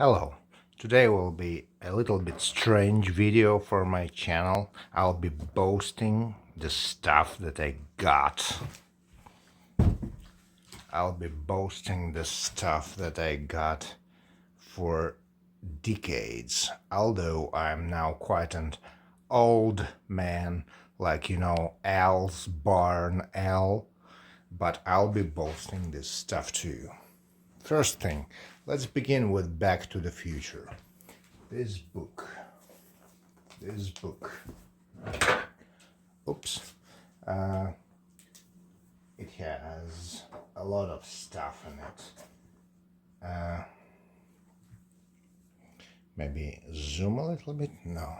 Hello, today will be a little bit strange video for my channel. I'll be boasting the stuff that I got. For decades, although I'm now quite an old man, like Al's Barn Al, but I'll be boasting this stuff too. First thing, let's begin with Back to the Future. This book. Oops. It has a lot of stuff in it. Maybe zoom a little bit? No.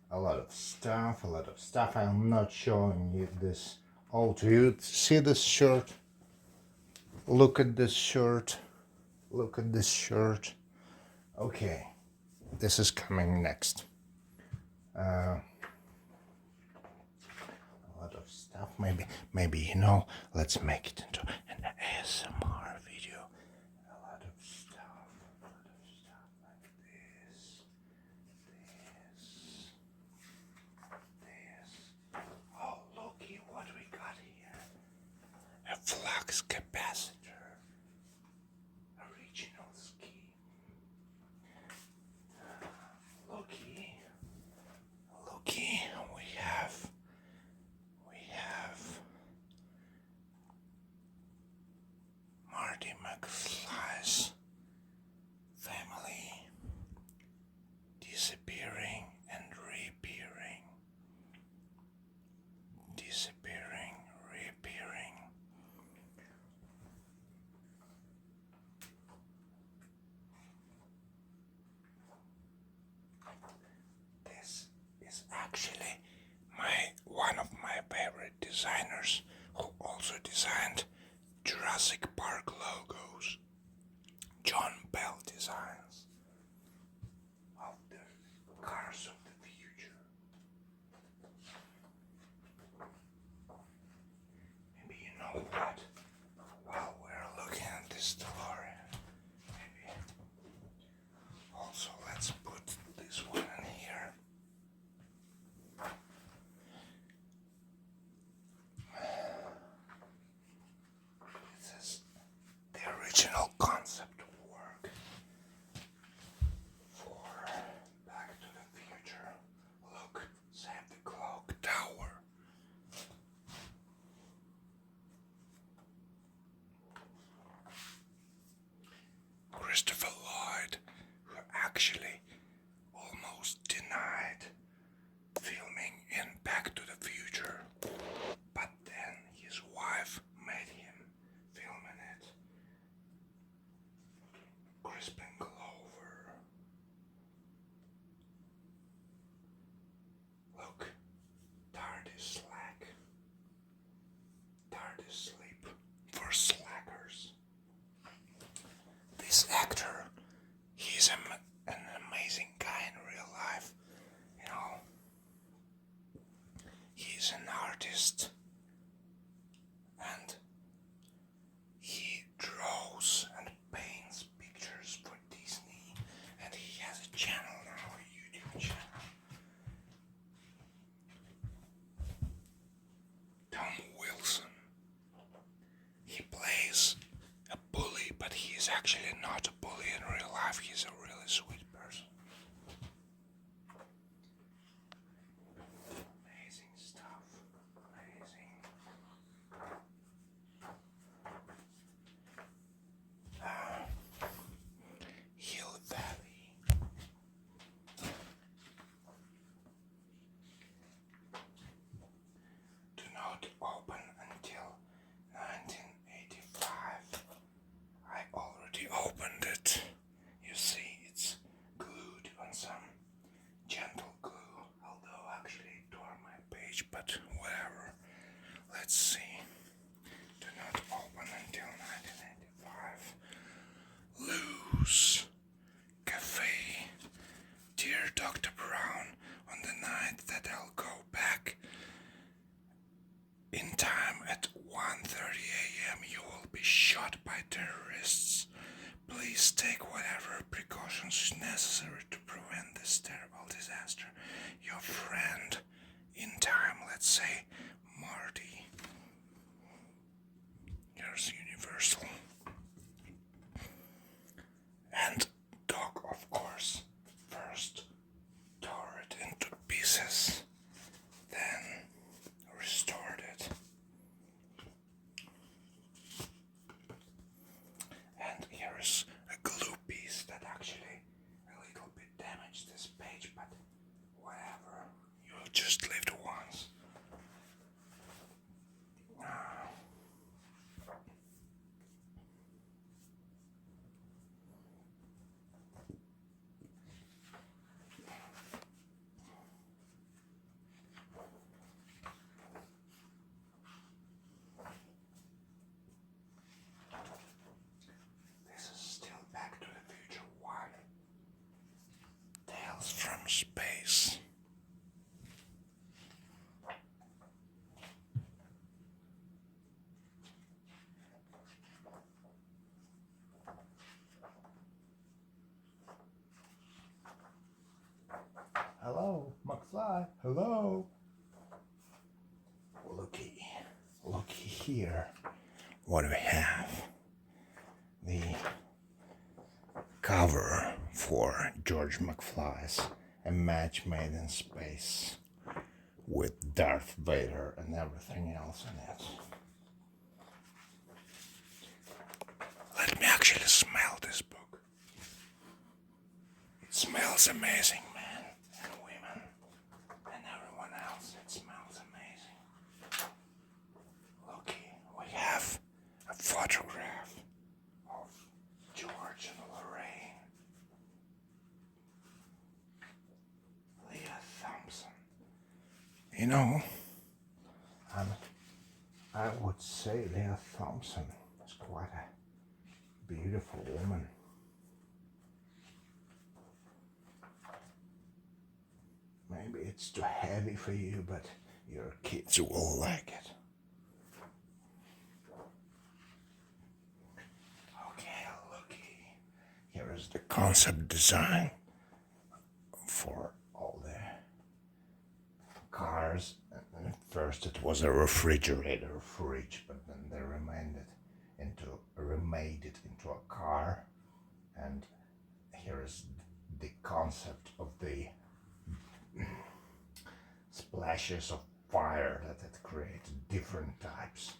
A lot of stuff. I'm not showing you this all to you. See this shirt? Look at this shirt. Okay, this is coming next. A lot of stuff. Maybe let's make it into an ASMR video. A lot of stuff like this. Oh, looky what we got here. A flux capacitor. Original scheme. Looky, we have Marty McFly's family disappearing and reappearing. This is actually one of my favorite designers, who also designed Jurassic Park logos, John Bell Designs, of the cars of the future. Maybe you know what? While we're looking at this DeLorean, maybe also let's put this one in here. This is the original concept work for Back to the Future. Look, save the clock tower. Christopher Lloyd, who actually almost denied filming in Back to the Future, but then his wife made him film in it. Crispin Glover. Look, TARDIS slack. TARDIS sleep for slackers. This actor, he's an amazing guy in real life. He's an artist, and he draws and paints pictures for Disney, and he has a channel now, a YouTube channel. Tom Wilson. He plays a bully, but he is actually not a bully in real life. He's a really sweet person. Amazing stuff. Amazing. Hill Valley. Do not open until 1985. I already opened it. You see, it's glued on some gentle glue, although actually it tore my page, but whatever. Let's see. Do not open until 1985. Lose. Cafe. Dear Dr. Brown, on the night that I'll go back in time at 1:30 a.m. you will be shot by terrorists. take whatever precautions necessary to prevent this terrible disaster. Your friend in time, let's say Marty. Here's Universal. And Doc, of course, first tore it into pieces, then restored it. And here is a glue piece that actually a little bit damaged this page, but whatever, you just lived once. This is still Back to the Future 1. Tales from Space. Hello, McFly. Hello. Looky here. What do we have? The cover for George McFly's A Match Made in Space with Darth Vader and everything else in it. Let me actually smell this book. It smells amazing, man, and women, and everyone else. It smells amazing. Looky, we have a photograph of George and Lorraine. Leah Thompson. You know, I would say Leah Thompson is quite a beautiful woman. Maybe it's too heavy for you, but your kids will like it. Okay, looky. Here is the concept design for all the cars. And at first it was a refrigerator fridge, but then they remade it into a car. And here is the concept of the splashes of fire that it creates different types.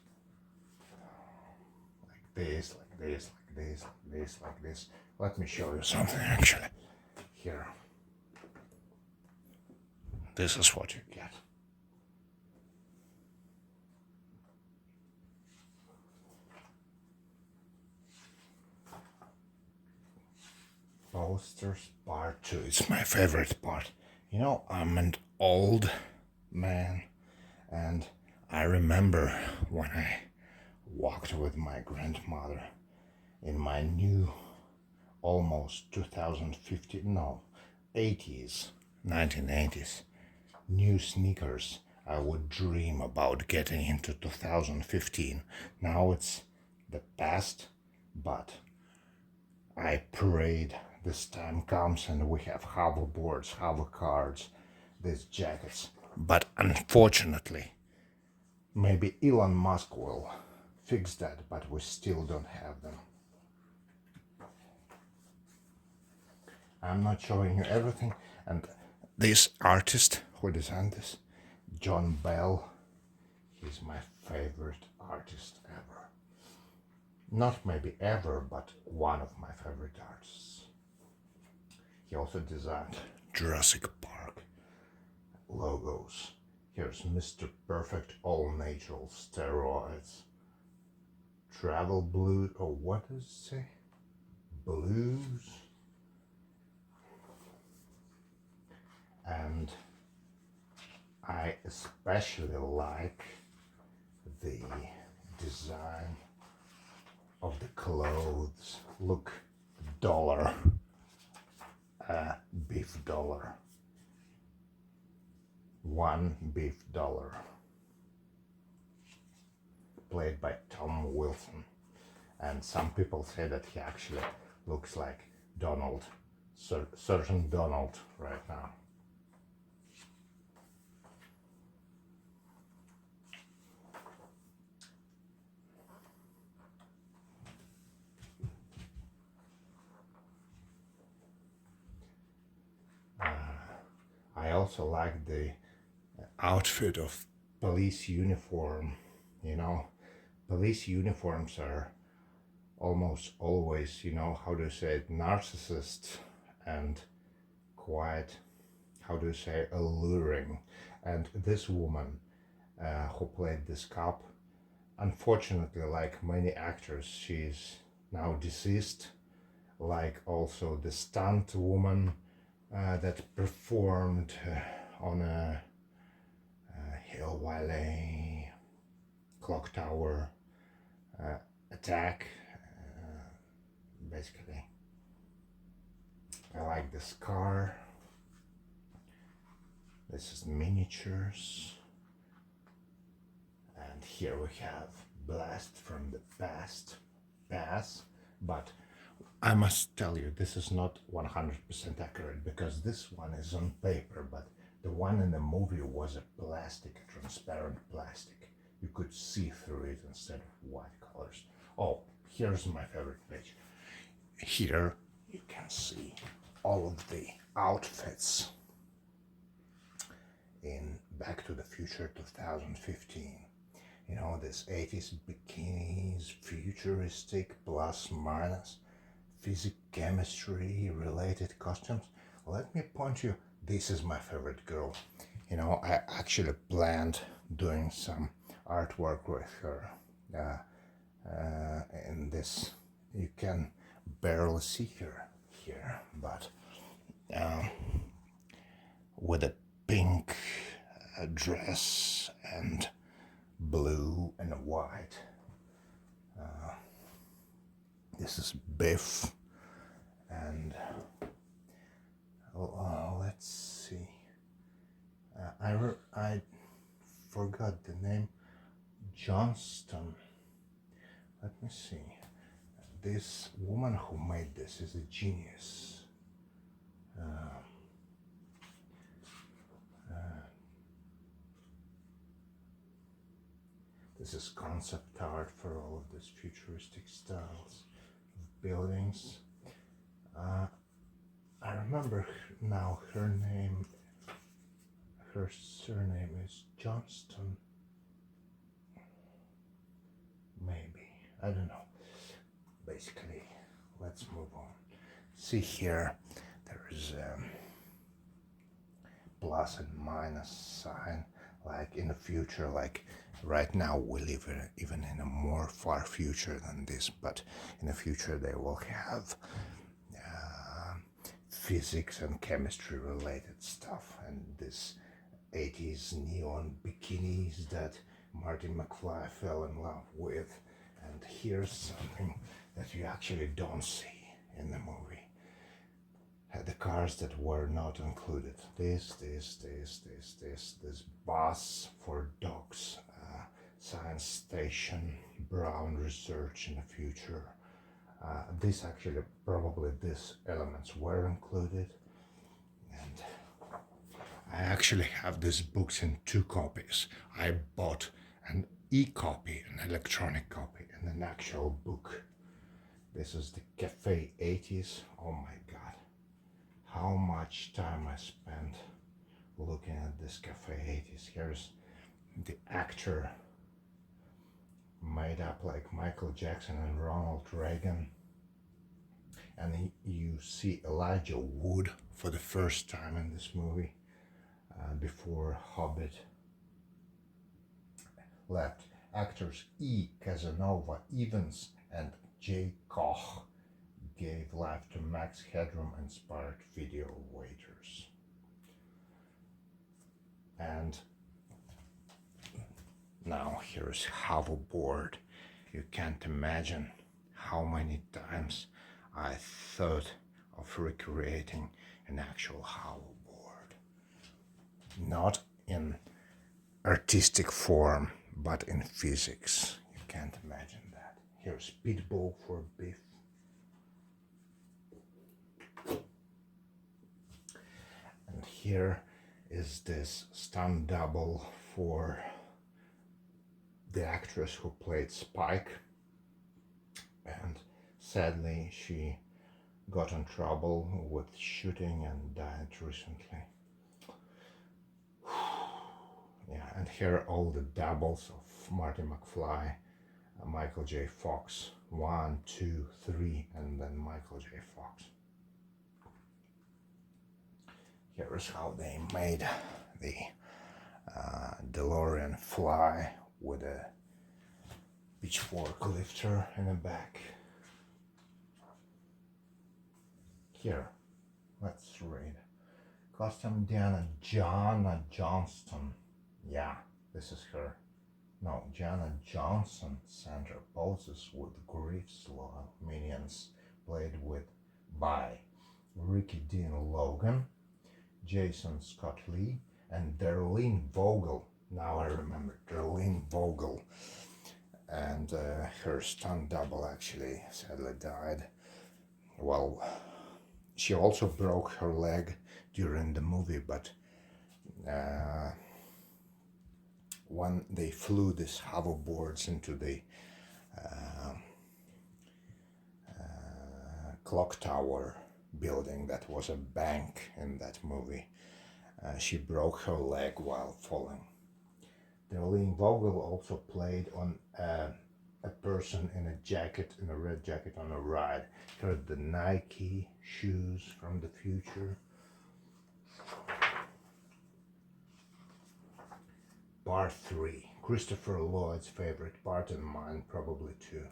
Like this, like this, like this, like this, like this. Let me show you something actually. Here. This is what you get. Posters part 2. It's my favorite part. You know, I'm an old man, and I remember when I walked with my grandmother in my new, almost 1980s new sneakers. I would dream about getting into 2015. Now it's the past, but I prayed this time comes and we have hoverboards, hovercards, these jackets. But unfortunately, maybe Elon Musk will fix that, but we still don't have them. I'm not showing you everything. And this artist who designed this, John Bell, he's my favorite artist ever. Not maybe ever, but one of my favorite artists. He also designed Jurassic Park logos. Here's Mr. Perfect All Natural Steroids. Travel Blue, or what does it say? Blues. And I especially like the design of the clothes. Look, dollar, beef dollar, one beef dollar, played by Tom Wilson. And some people say that he actually looks like Donald, certain Donald right now. I also like the outfit of police uniform. You know, police uniforms are almost always, how do you say it, narcissist and quite, how do you say, alluring. And this woman who played this cop, unfortunately, like many actors, she's now deceased. Like also the stunt woman that performed on a Hill Valley clock tower attack. Basically, I like this car. This is miniatures. And here we have Blast from the Past Pass. But I must tell you, this is not 100% accurate because this one is on paper, but the one in the movie was a plastic, transparent plastic. You could see through it instead of white colors. Oh, here's my favorite page. Here you can see all of the outfits in Back to the Future 2015. You know, this 80s bikinis, futuristic, plus minus, physics, chemistry related costumes. Let me point you, this is my favorite girl. You know, I actually planned doing some artwork with her. In this, you can barely see her here, but with a pink dress and blue and white. This is Biff, and let's see. I forgot the name. Johnston. Let me see. This woman who made this is a genius. This is concept art for all of these futuristic styles of buildings. I remember now her name, her surname is Johnston. Maybe, I don't know. Basically, let's move on. See here, there is a plus and minus sign, like in the future, like right now we live even in a more far future than this, but in the future they will have physics and chemistry related stuff, and this 80s neon bikinis that Martin McFly fell in love with. And here's something that you actually don't see in the movie. The cars that were not included. This bus for dogs, science station, Brown research in the future. This actually, probably these elements were included. And I actually have these books in 2 copies. I bought an e-copy, an electronic copy, and an actual book. This is the Cafe 80s. Oh my god. How much time I spent looking at this Cafe 80s. Here's the actor made up like Michael Jackson and Ronald Reagan. And you see Elijah Wood for the first time in this movie, before Hobbit left. Actors E. Casanova Evans and J. Koch gave life to Max Headroom-inspired video waiters. And now here's hoverboard. You can't imagine how many times I thought of recreating an actual hoverboard. Not in artistic form, but in physics. You can't imagine that. Here's Pitbull for Biff. here is this stunt double for the actress who played Spike, and sadly she got in trouble with shooting and died recently. Yeah, and here are all the doubles of Marty McFly, Michael J. Fox, 1, 2, 3, and then Michael J. Fox. Here is how they made the DeLorean fly with a pitchfork lifter in the back. Here, let's read. Costume Jana Johnston. Yeah, this is her. No, Jana Johnson Center poses with Grief's Loyal Minions, played by Ricky Dean Logan, Jason Scott Lee, and Darlene Vogel. Now I remember, Darlene Vogel. And her stunt double actually sadly died. Well, she also broke her leg during the movie, but when they flew these hoverboards into the clock tower building that was a bank in that movie, she broke her leg while falling. Darlene Vogel also played on a person in a jacket, in a red jacket on a ride. Here are the Nike shoes from the future. Part 3, Christopher Lloyd's favorite part, and mine probably too,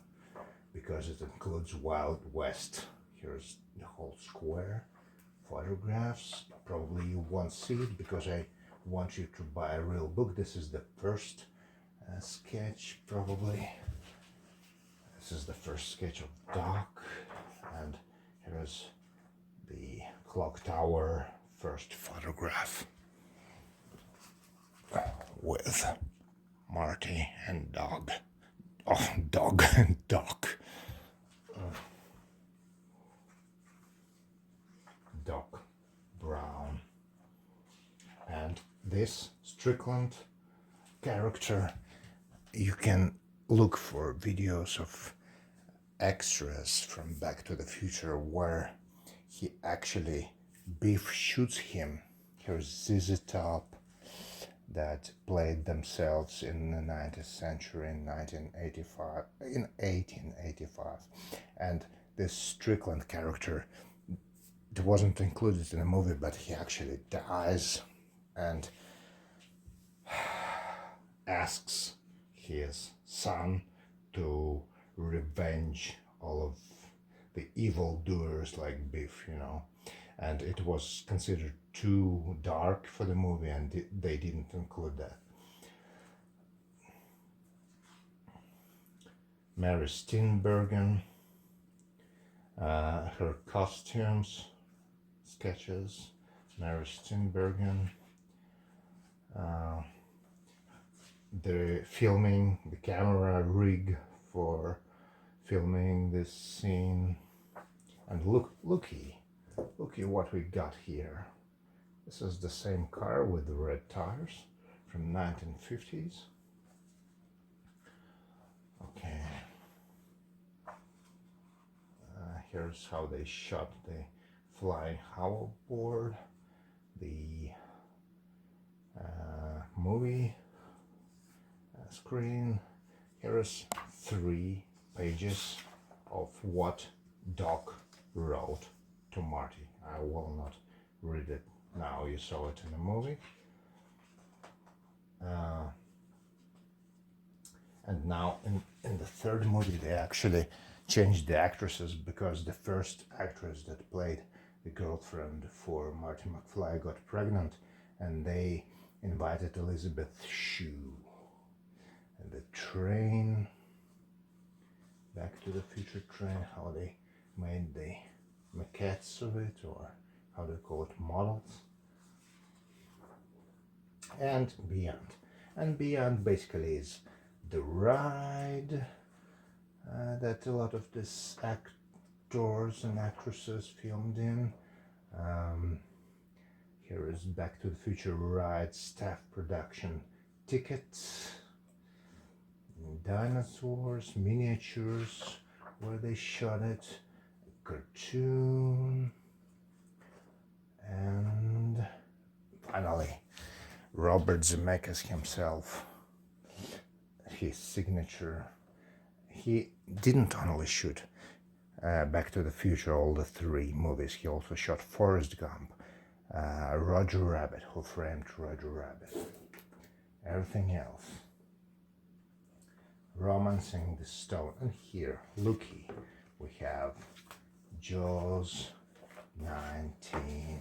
because it includes Wild West. Here's the whole square, photographs. Probably you won't see it because I want you to buy a real book. This is the first sketch, probably. This is the first sketch of Doc, and here's the clock tower first photograph with Marty and Dog. Oh, Dog and Doc. Doc Brown. And this Strickland character, you can look for videos of extras from Back to the Future where he actually, Biff shoots him. Here's ZZ Top that played themselves in the 19th century in 1885. And this Strickland character, it wasn't included in the movie, but he actually dies and asks his son to revenge all of the evildoers like Biff, you know. And it was considered too dark for the movie, and they didn't include that. Mary Steenburgen, her costumes, sketches, Mary Steenburgen, the filming, the camera rig for filming this scene, and looky what we got here. This is the same car with the red tires from 1950s. Okay. Here's how they shot the flying hoverboard, the movie screen. Here's 3 pages of what Doc wrote to Marty. I will not read it now, you saw it in the movie. And now in the third movie they actually changed the actresses, because the first actress that played the girlfriend for Marty McFly got pregnant, and they invited Elizabeth Shue. And the train, Back to the Future train, how they made the maquettes of it, or how they call it, models. And Beyond. And Beyond basically is the ride that a lot of these actors and actresses filmed in. Here is Back to the Future ride staff production tickets, dinosaurs, miniatures, where they shot it, cartoon, and finally Robert Zemeckis himself, his signature. He didn't only shoot Back to the Future, all the three movies. He also shot Forrest Gump, Roger Rabbit, Who Framed Roger Rabbit, everything else. Romancing the Stone. And here, looky, we have Jaws 19.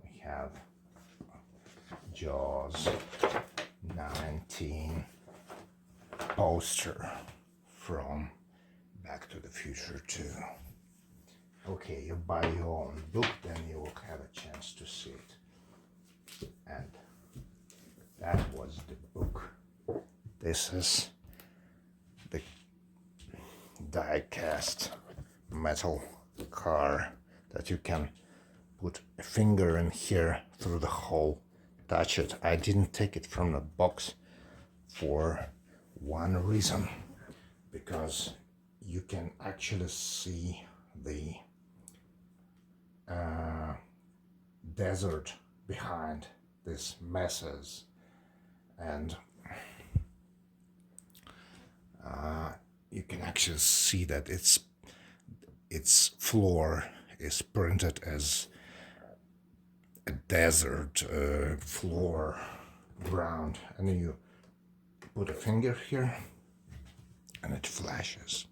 We have Jaws 19 poster from Back to the Future 2. Okay, you buy your own book, then you will have a chance to see it. And that was the book. This is the die-cast metal car that you can put a finger in here through the hole, touch it. I didn't take it from the box for one reason, because you can actually see the desert behind these messes, and you can actually see that its floor is printed as a desert floor ground, and then you put a finger here and it flashes.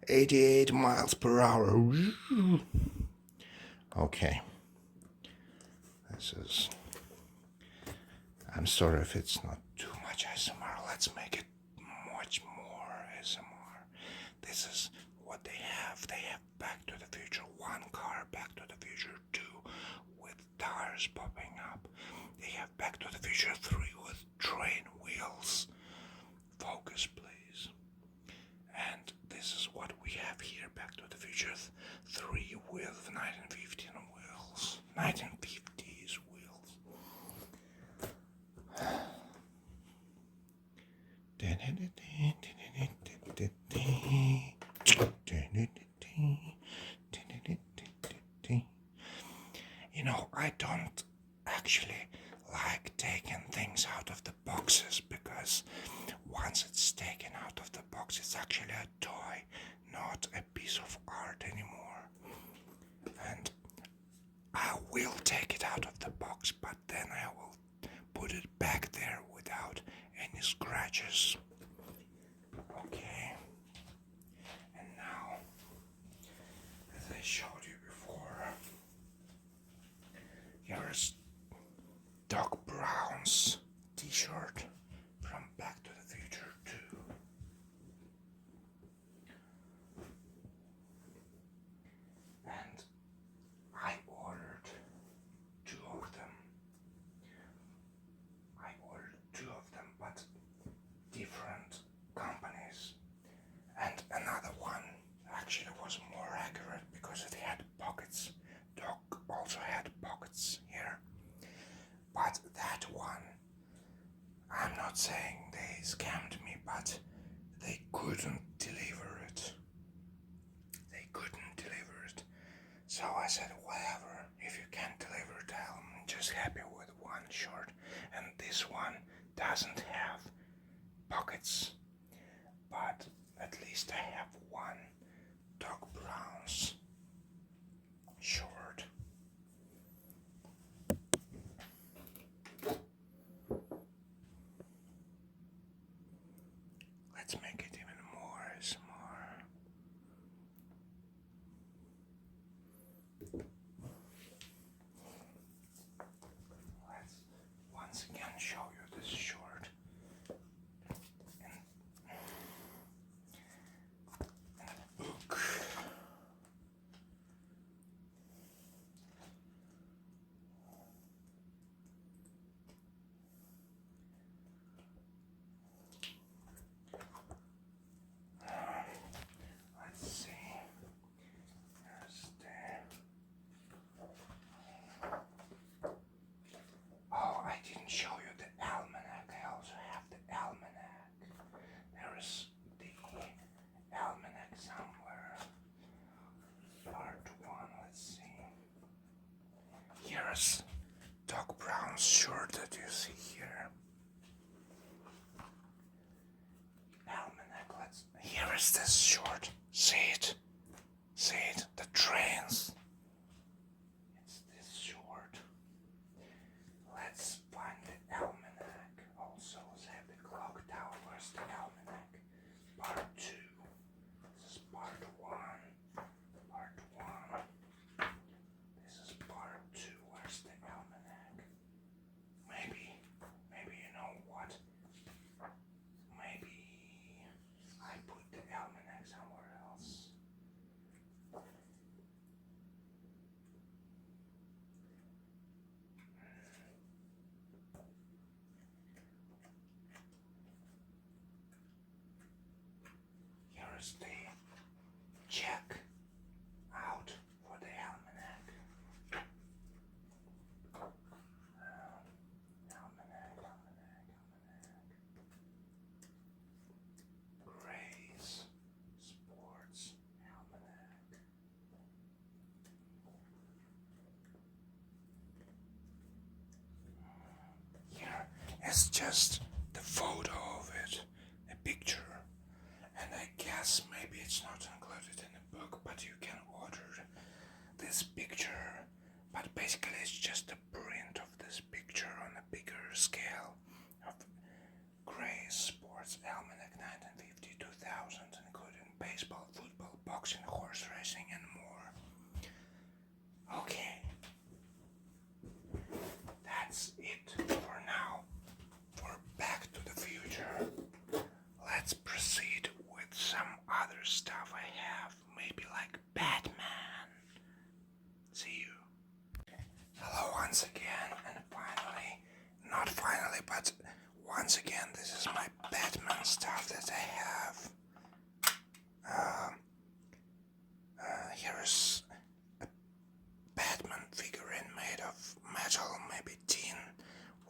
88 miles per hour. Okay. This is... I'm sorry if it's not too much ASMR. Let's make it much more ASMR. This is what they have. They have Back to the Future 1 car, Back to the Future 2 with tires popping up. They have Back to the Future 3 with train wheels. Focus, please. And this is what we have here, Back to the Future 3 with 1915 wheels. 1950s wheels. You know, I don't actually like taking things out of the boxes, because once it's taken out of the box, it's actually a toy, not a piece of art anymore. And I will take it out of the box, but then I will put it back there without any scratches. Okay. And now, as I showed you before, here's Doc Brown's t-shirt from Back to the Future 2. And I ordered two of them. But different companies. And another one actually was more accurate because it had pockets. Doc also had pockets here. But that one, I'm not saying they scammed me, but they couldn't deliver it. They couldn't deliver it. So I said, whatever, if you can't deliver it, I'm just happy with one shirt. And this one doesn't have pockets, but at least I have one Doc Brown's shirt. Let's make it even more ASMR. Let's once again show you this shirt. In a book. here's dark brown shirt that you see here. Almanac, here is this short. See it? See it? The trains. It's this short. Let's find the almanac. Also, the clock tower. Where's the almanac? Part 2. This is part 1. Part 1. This is part 2. Where's the almanac? Maybe you know what? Maybe I put the almanac somewhere else. Here's the check out for the almanac. Almanac. Grace Sports Almanac. Here is just the photo of it, a picture. And I guess maybe it's not included in the book, but you can order this picture. But basically it's just a print of this picture on a bigger scale of Grace Sports Almanac 1950-2000, including baseball, football, boxing, horse racing, and more. Okay. That's it for now. For Back to the Future. Let's proceed with some other stuff I have, maybe like Batman. See you. Hello once again, and not finally, but once again, this is my Batman stuff that I have. Here is a Batman figurine made of metal, maybe tin,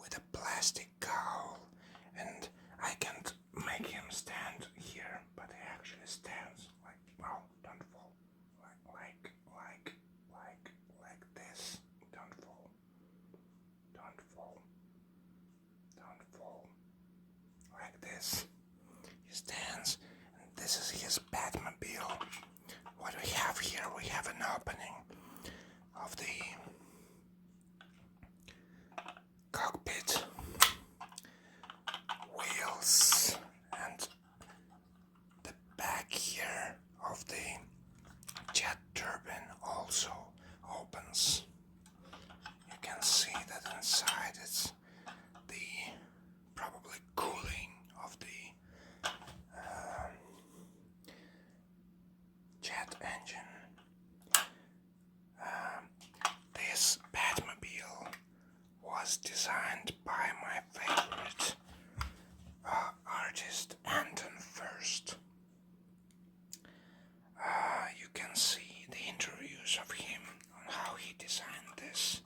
with a plastic cowl, and I can't make him stand here, but he actually stands like, well, don't fall, like this. Don't fall, like this. He stands, and this is his Batmobile. What we have here, we have an opening of the cockpit, wheels, and the back here of the jet turbine also opens. You can see that inside it's the probably cooling of the jet engine. This Batmobile was designed by my favorite artist, Anton First. You can see the interviews of him on how he designed this.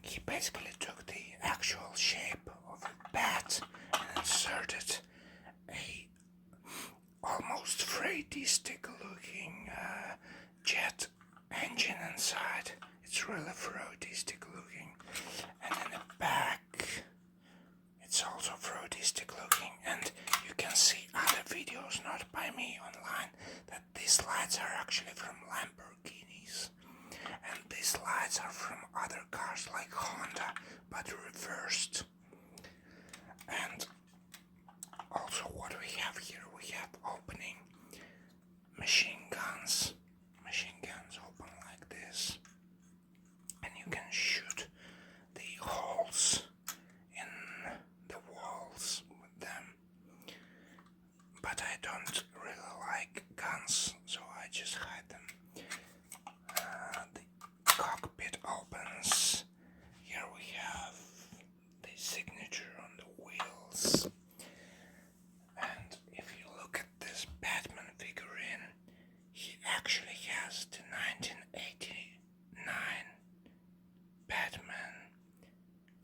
He basically took the actual shape of a bat and inserted a almost Freudistic looking jet engine inside. It's really Freudistic looking. And in the back, it's also Freudistic looking. And you can see other videos, not by me, online, that these lights are actually from Lamborghinis. And these lights are from other cars like Honda, but reversed. And also what we have here, we have opening machine guns. Machine guns open like this. And you can shoot the holes in the walls with them. But I don't really like guns, so I just hide them. The cockpit opens. Here we have the signature on the wheels. And if you look at this Batman figurine, he actually has the 1989 Batman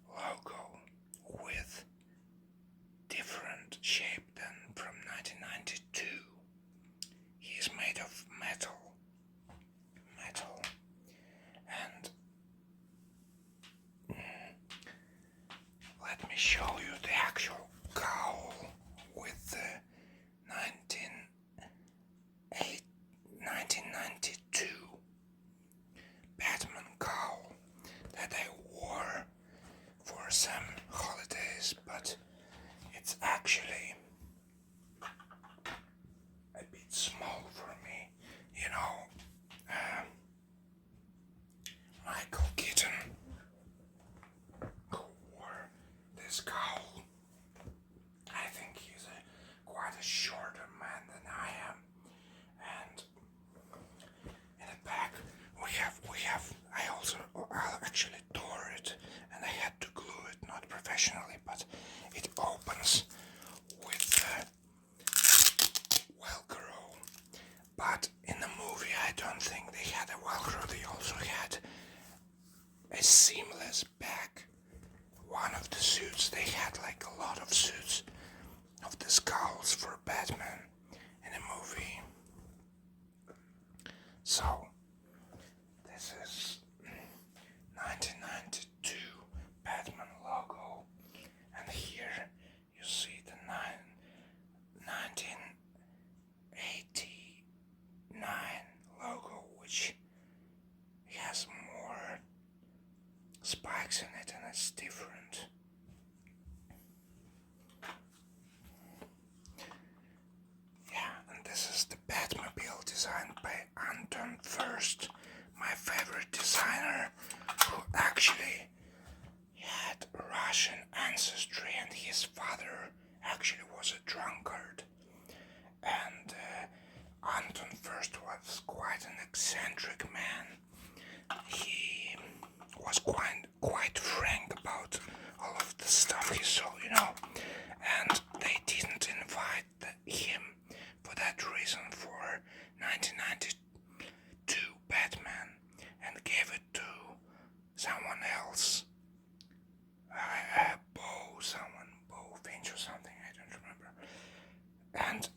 logo with different shape than from 1992. He is made of metal. And him for that reason for 1992 Batman and gave it to someone else. Bo Finch or something, I don't remember. And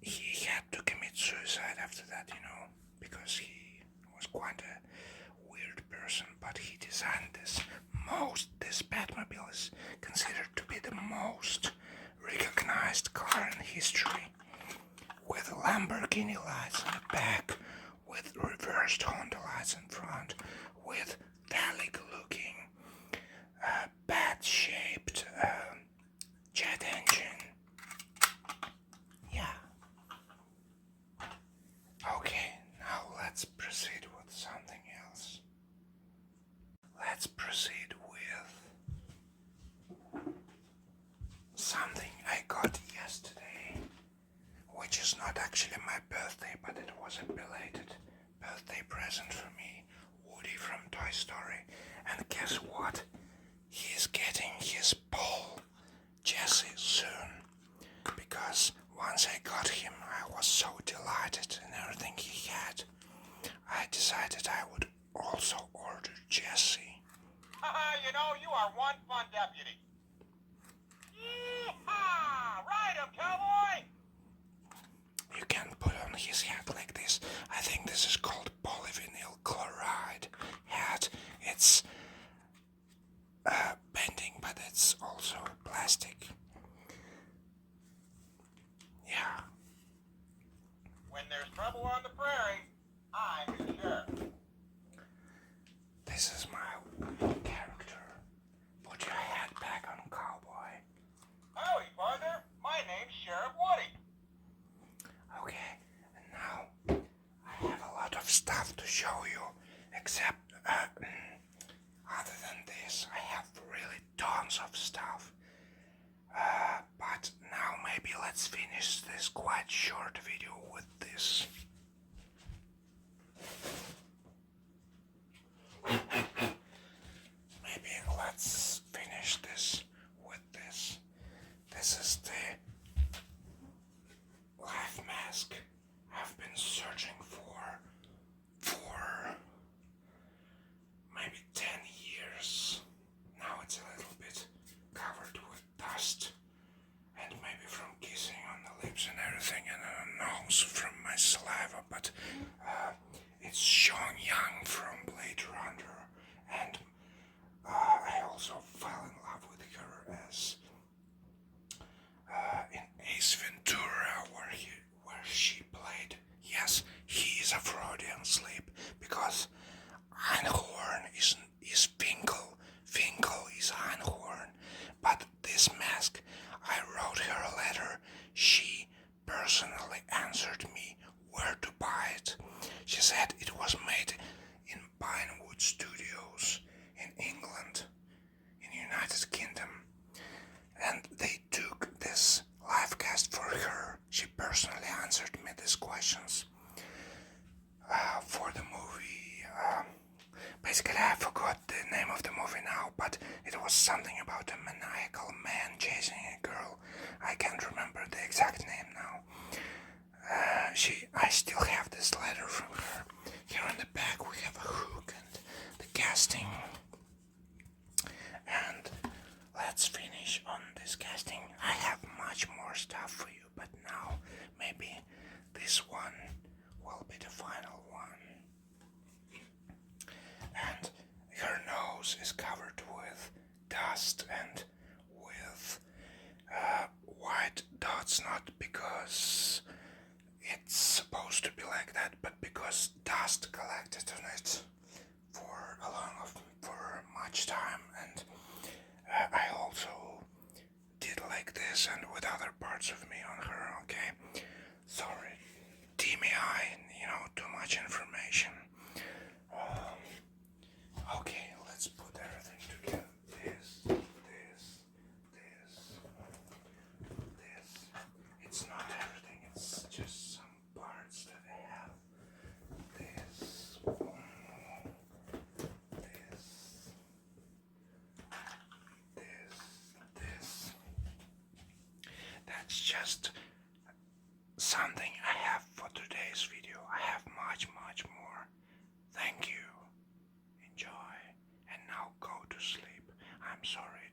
he had to commit suicide after that, because he was quite a weird person, but he designed this Batmobile is considered to be the most recognized car in history, with Lamborghini lights on the back, with reversed Honda lights in front, with Dalek looking bat-shaped jet engine. Yeah. Okay, now let's proceed with something else. Let's proceed with something I got yesterday, which is not actually my birthday, but it was a belated birthday present for me. Woody from Toy Story. And guess what? He's getting his pole, Jesse, soon. Because once I got him, I was so delighted in everything he had. I decided I would also order Jesse. You are one fun deputy. Yeehaw! Ride him, cowboy! You can put on his hat like this. I think this is called polyvinyl chloride hat. It's bending, but it's also plastic. Yeah. When there's trouble on the prairie, I'm the sheriff. This is my character. Put your hat back on, cowboy. Howdy, partner. My name's Sheriff Woody. Okay, and now I have a lot of stuff to show you, except other than this, I have really tons of stuff. But now maybe let's finish this quite short video with this. Maybe let's finish this with this. This is the life mask I've been searching for maybe 10 years. Now it's a little bit covered with dust, and maybe from kissing on the lips and everything, and on the nose from my saliva, but it's Sean Young from Blade Runner, and I also fell in love with her as in Ace Ventura, where she played. Yes, he is a Freudian slip, because Einhorn is Finkel. Finkel is Einhorn. But this mask, I wrote her a letter. She personally answered me where to buy it. She said it was made in Pinewood Studios in England, in the United Kingdom. And they took this live cast for her. She personally answered me these questions for the movie. Basically, I forgot the name of the movie now, but it was something about a maniacal man chasing a girl. I can't remember the exact name now. I still have this letter from her. Here on the back we have a hook and the casting. And let's finish on this casting. I have much more stuff for you, but now maybe this one will be the final one. And her nose is covered with dust and with white dots, not because it's supposed to be like that, but because dust collected on it for much time, and I also did like this and with other parts of me on her. Okay, sorry, TMI, too much information. Okay, let's put everything together. This. It's not everything, it's just some parts that I have. This. That's just something I have for today's video. I have much more. Thank you. Enjoy. And now go to sleep. I'm sorry